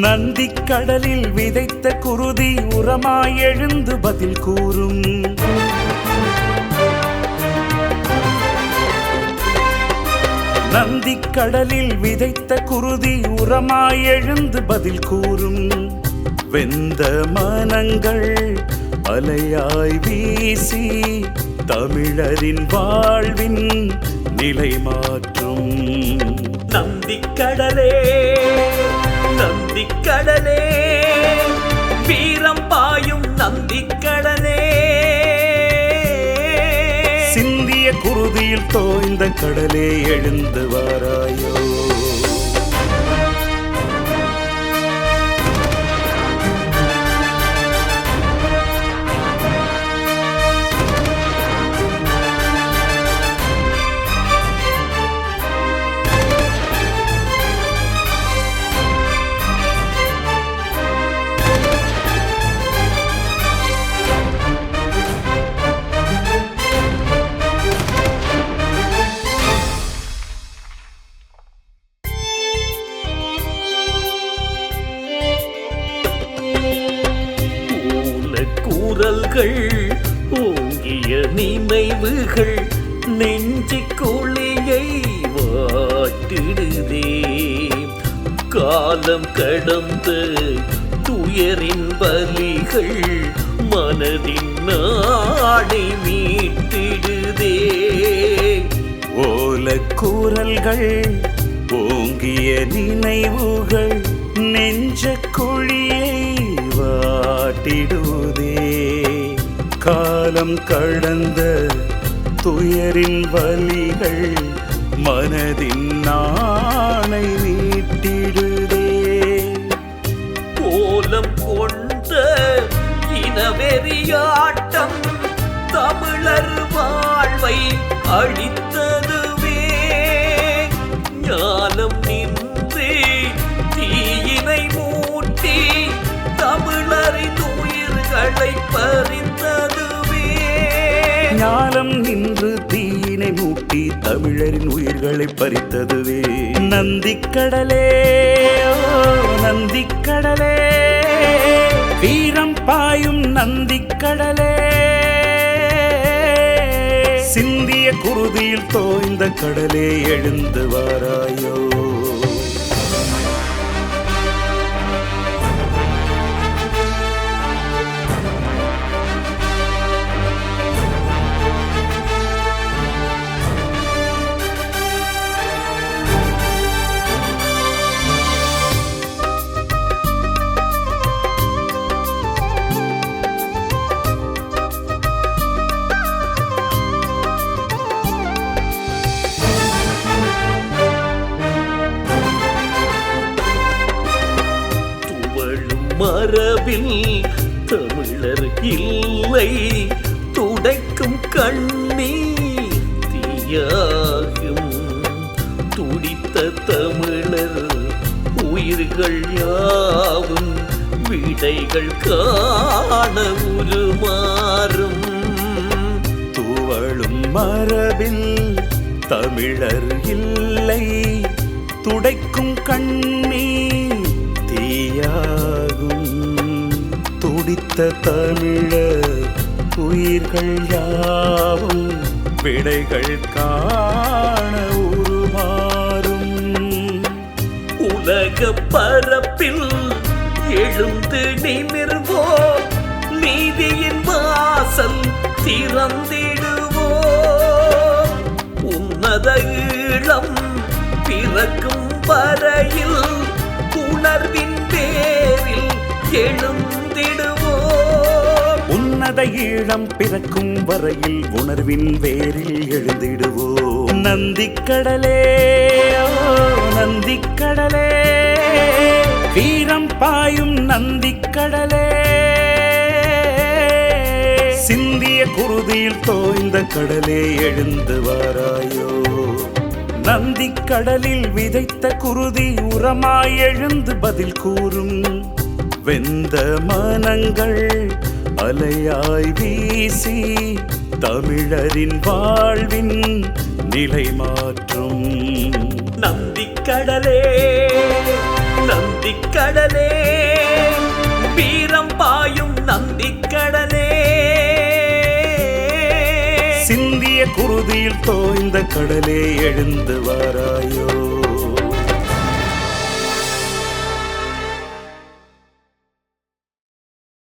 நந்திக் கடலில் விதைத்த குருதி உரமாய் எழுந்து பதில் கூறும். நந்திக் கடலில் விதைத்த குருதி உரமாய் எழுந்து பதில் கூறும். வெந்த மனங்கள் அலையாய் வீசி தமிழரின் வாழ்வின் நிலை மாற்றும். நந்திக் கடலே நந்திக் கடலே வீரம் பாயும் நந்திக் கடலே, சிந்திய குருதியில் தோய்ந்த கடலே எழுந்து வாராயோ. குரல்கள் ஓங்கிய நினைவுகள் நெஞ்சு குழியை வாட்டிடுதே. காலம் கடந்த துயரின் பலிகள் மனதின் நாடை மீட்டிடுதே. ஓல குரல்கள் ஓங்கிய நினைவுகள் நெஞ்ச குழியை வாட்டிடுதே. காலம் கடந்த துயரின் வலிகள் மனதின் நாணை மீட்டிடுதே. கோலம் கொண்ட இனவெறியாட்டம் தமிழர் வாழ்வை அழித்ததுவே. ஞானம் நின்று தீயினை மூட்டி தமிழரின் உயிர்களை பறித்ததுவே. ஞானம் நின்று தீயினை மூட்டி தமிழரின் உயிர்களை பறித்ததுவே. நந்திக் கடலே நந்திக் கடலே வீரம் பாயும் நந்திக் கடலே, சிந்திய குருதியில் தோய்ந்த கடலே எழுந்து வாராயோ. மரபில் தமிழர் இல்லை துடைக்கும் கண்ணீர் தீயாகும். துடித்த தமிழர் உயிர்கள் யாவும் விடைகள் காண உருமாறும். துவளும் மரபில் தமிழர் இல்லை துடைக்கும் கண்ணீர் தீயாகும். துடித்த தமிழர் உயிர்கள் யாவும் விடைகள் காண உருமாறும். உலக பரப்பில் எழுந்து நிமிர்வோ, நீதியின் வாசல் திறந்திடுவோ. உன்னத ஈழம் பிறக்கும் வரையில் உணர்வின் பேரில் எழுந்திடுவோ. உன்னத ஈழம் பிறக்கும் வரையில் உணர்வின் வேரில் எழுந்திடுவோ. நந்திக் கடலே நந்திக் கடலே வீரம் பாயும் நந்திக் கடலே, சிந்திய குருதியில் தோய்ந்த கடலே எழுந்து வாராயோ. நந்திக் கடலில் விதைத்த குருதி உரமாய் எழுந்து பதில் கூறும். வெந்த மனங்கள் அலையாய் வீசி தமிழரின் வாழ்வின் நிலை மாற்றும். நந்திக் கடலே நந்திக் கடலே குருதியில் தோய்ந்த கடலே எழுந்து வாராயோ.